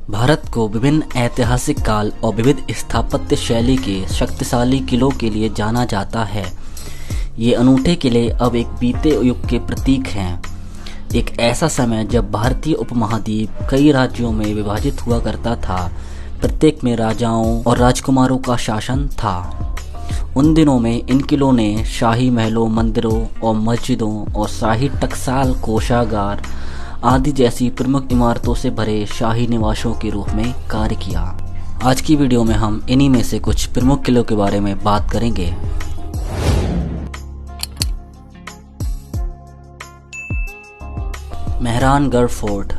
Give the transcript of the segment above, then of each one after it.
भारत को विभिन्न ऐतिहासिक काल और विविध स्थापत्य शैली के शक्तिशाली किलों के लिए जाना जाता है। ये अनूठे किले अब एक बीते युग के प्रतीक हैं। एक ऐसा समय जब भारतीय उपमहाद्वीप कई राज्यों में विभाजित हुआ करता था, प्रत्येक में राजाओं और राजकुमारों का शासन था। उन दिनों में इन किलों ने शाही महलों, मंदिरों और मस्जिदों और शाही टकसाल, कोषागार आदि जैसी प्रमुख इमारतों से भरे शाही निवासों के रूप में कार्य किया। आज की वीडियो में हम इन्हीं में से कुछ प्रमुख किलों के बारे में बात करेंगे। मेहरानगढ़ फोर्ट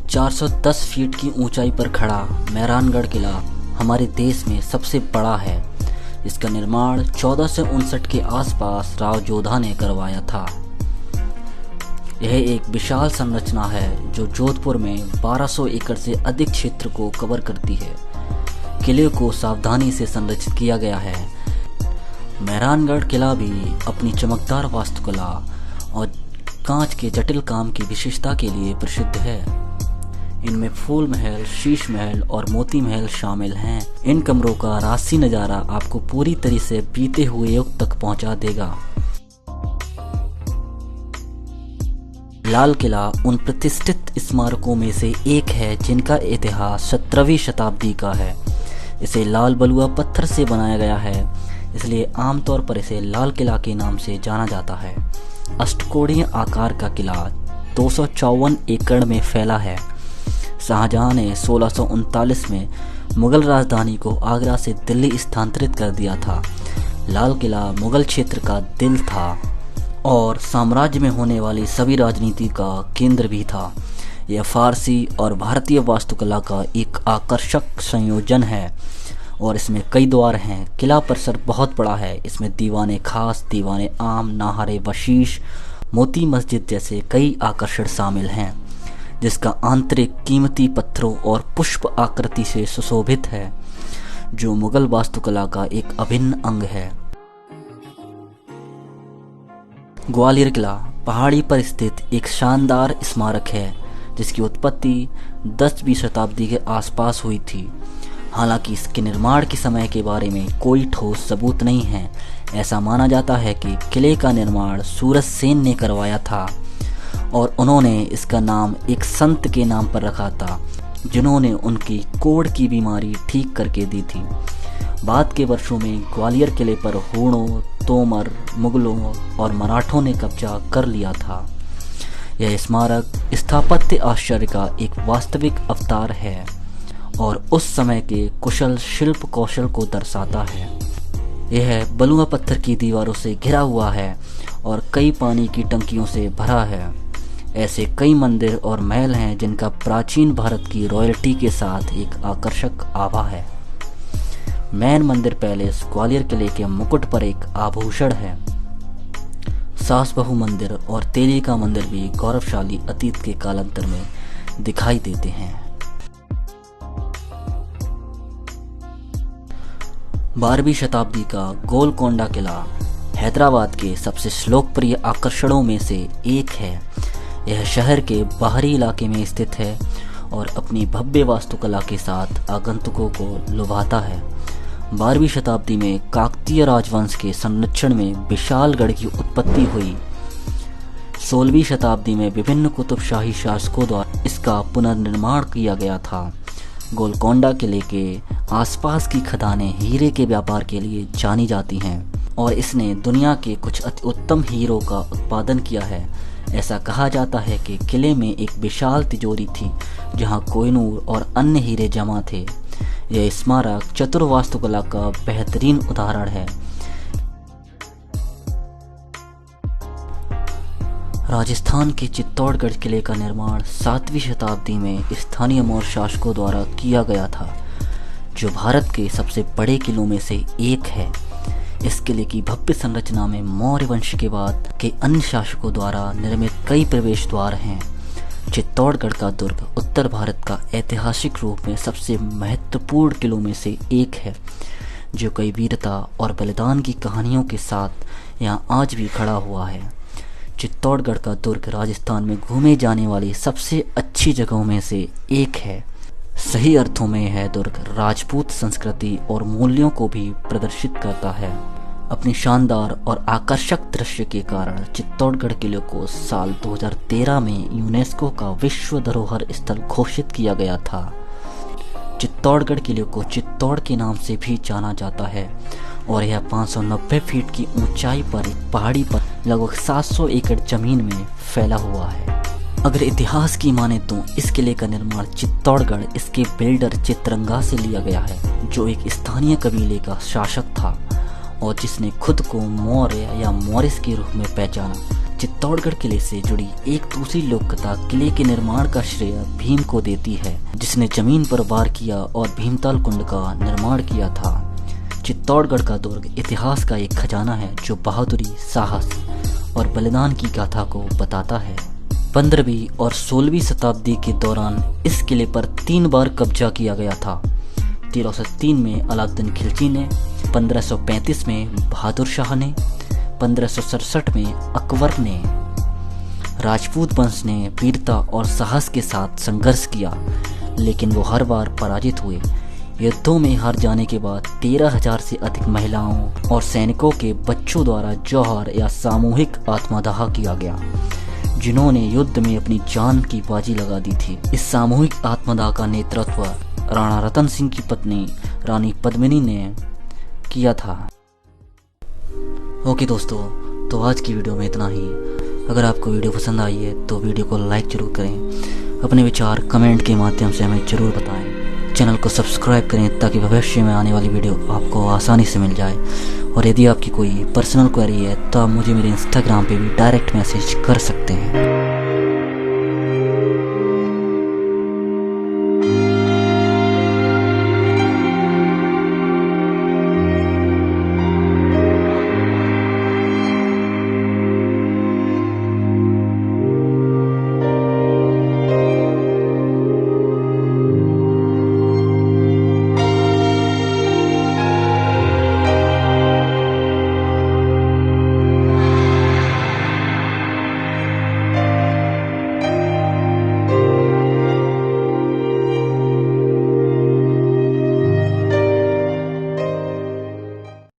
410 फीट की ऊंचाई पर खड़ा मेहरानगढ़ किला हमारे देश में सबसे बड़ा है। इसका निर्माण 1459 के आसपास राव जोधा ने करवाया था। यह एक विशाल संरचना है जो जोधपुर में 1200 एकड़ से अधिक क्षेत्र को कवर करती है। किले को सावधानी से संरचित किया गया है। मेहरानगढ़ किला भी अपनी चमकदार वास्तुकला और कांच के जटिल काम की विशेषता के लिए प्रसिद्ध है। इनमें फूल महल, शीश महल और मोती महल शामिल हैं। इन कमरों का राजसी नज़ारा आपको पूरी तरह से बीते हुए युग तक पहुंचा देगा। लाल किला उन प्रतिष्ठित स्मारकों में से एक है जिनका इतिहास 17वीं शताब्दी का है। इसे लाल बलुआ पत्थर से बनाया गया है, इसलिए आमतौर पर इसे लाल किला के नाम से जाना जाता है। अष्टकोणीय आकार का किला 254 एकड़ में फैला है। शाहजहां ने 1639 में मुगल राजधानी को आगरा से दिल्ली स्थानांतरित कर दिया था। लाल किला मुगल क्षेत्र का दिल था और साम्राज्य में होने वाली सभी राजनीति का केंद्र भी था। यह फारसी और भारतीय वास्तुकला का एक आकर्षक संयोजन है और इसमें कई द्वार हैं। किला परिसर बहुत बड़ा है। इसमें दीवाने खास, दीवाने आम, नाहरे बशीश, मोती मस्जिद जैसे कई आकर्षण शामिल हैं, जिसका आंतरिक कीमती पत्थरों और पुष्प आकृति से सुशोभित है, जो मुगल वास्तुकला का एक अभिन्न अंग है। ग्वालियर किला पहाड़ी पर स्थित एक शानदार स्मारक है जिसकी उत्पत्ति 10वीं शताब्दी के आसपास हुई थी। हालांकि इसके निर्माण के समय के बारे में कोई ठोस सबूत नहीं है। ऐसा माना जाता है कि किले का निर्माण सूरज सेन ने करवाया था और उन्होंने इसका नाम एक संत के नाम पर रखा था जिन्होंने उनकी कोढ़ की बीमारी ठीक करके दी थी। बाद के वर्षों में ग्वालियर किले पर हूणों, तोमर, मुगलों और मराठों ने कब्जा कर लिया था। यह स्मारक स्थापत्य आश्चर्य का एक वास्तविक अवतार है और उस समय के कुशल शिल्प कौशल को दर्शाता है। यह बलुआ पत्थर की दीवारों से घिरा हुआ है और कई पानी की टंकियों से भरा है। ऐसे कई मंदिर और महल हैं जिनका प्राचीन भारत की रॉयल्टी के साथ एक आकर्षक आभा है। मैन मंदिर पैलेस ग्वालियर किले के मुकुट पर एक आभूषण है। सास बहू मंदिर और तेली का मंदिर भी गौरवशाली अतीत के कालांतर में दिखाई देते हैं। 12वीं शताब्दी का गोलकोंडा किला हैदराबाद के सबसे लोकप्रिय आकर्षणों में से एक है। यह शहर के बाहरी इलाके में स्थित है और अपनी भव्य वास्तुकला के साथ आगंतुकों को लुभाता है। 12वीं शताब्दी में काकतीय राजवंश के संरक्षण में विशालगढ़ की उत्पत्ति हुई। 16वीं शताब्दी में विभिन्न कुतुबशाही शासकों द्वारा इसका पुनर्निर्माण किया गया था। गोलकोंडा किले के आसपास की खदानें हीरे के व्यापार के लिए जानी जाती हैं और इसने दुनिया के कुछ अति उत्तम हीरों का उत्पादन किया है। ऐसा कहा जाता है कि किले में एक विशाल तिजोरी थी जहां कोहिनूर और अन्य हीरे जमा थे। यह स्मारक चतुर वास्तुकला का बेहतरीन उदाहरण है। राजस्थान के चित्तौड़गढ़ किले का निर्माण 7वीं शताब्दी में स्थानीय मौर्य शासकों द्वारा किया गया था, जो भारत के सबसे बड़े किलों में से एक है। इस किले की भव्य संरचना में मौर्य वंश के बाद के अन्य शासकों द्वारा निर्मित कई प्रवेश द्वार हैं। चित्तौड़गढ़ का दुर्ग उत्तर भारत का ऐतिहासिक रूप में सबसे महत्वपूर्ण किलों में से एक है, जो कई वीरता और बलिदान की कहानियों के साथ यहाँ आज भी खड़ा हुआ है। चित्तौड़गढ़ का दुर्ग राजस्थान में घूमे जाने वाली सबसे अच्छी जगहों में से एक है। सही अर्थों में यह दुर्ग राजपूत संस्कृति और मूल्यों को भी प्रदर्शित करता है। अपनी शानदार और आकर्षक दृश्य के कारण चित्तौड़गढ़ किले को साल 2013 में यूनेस्को का विश्व धरोहर स्थल घोषित किया गया था। चित्तौड़गढ़ किले को चित्तौड़ के नाम से भी जाना जाता है और यह 590 फीट की ऊंचाई पर एक पहाड़ी पर लगभग 700 एकड़ जमीन में फैला हुआ है। अगर इतिहास की माने तो इस किले का निर्माण चित्तौड़गढ़ इसके बिल्डर चित्रंगा से लिया गया है, जो एक स्थानीय कबीले का शासक था और जिसने खुद को मौर्य या मौरिस के रूप में पहचाना। चित्तौड़गढ़ किले से जुड़ी एक दूसरी लोक कथा किले के निर्माण का श्रेय भीम को देती है, जिसने जमीन पर वार किया और भीमताल कुंड का निर्माण किया था। चित्तौड़गढ़ का दुर्ग इतिहास का एक खजाना है, जो बहादुरी, साहस और बलिदान की गाथा को बताता है। 15वीं और 16वीं शताब्दी के दौरान इस किले पर 3 बार कब्जा किया गया था। 1303 में अलाउद्दीन खिलजी ने, 1535 में बहादुर शाह ने, 1567 में अकबर ने। राजपूत वंश ने वीरता और साहस के साथ संघर्ष किया, लेकिन वो हर बार पराजित हुए। युद्धों में हार जाने के बाद 13,000 से अधिक महिलाओं और सैनिकों के बच्चों द्वारा जौहर या सामूहिक आत्मदाह किया गया, जिन्होंने युद्ध में अपनी जान की बाजी लगा दी थी। इस सामूहिक आत्मदाह का नेतृत्व राणा रतन सिंह की पत्नी रानी पद्मिनी ने किया था। ओके दोस्तों, तो आज की वीडियो में इतना ही। अगर आपको वीडियो पसंद आई है तो वीडियो को लाइक जरूर करें। अपने विचार कमेंट के माध्यम से हमें जरूर बताएं। चैनल को सब्सक्राइब करें ताकि भविष्य में आने वाली वीडियो आपको आसानी से मिल जाए। और यदि आपकी कोई पर्सनल क्वेरी है तो आप मुझे मेरे इंस्टाग्राम पे भी डायरेक्ट मैसेज कर सकते हैं।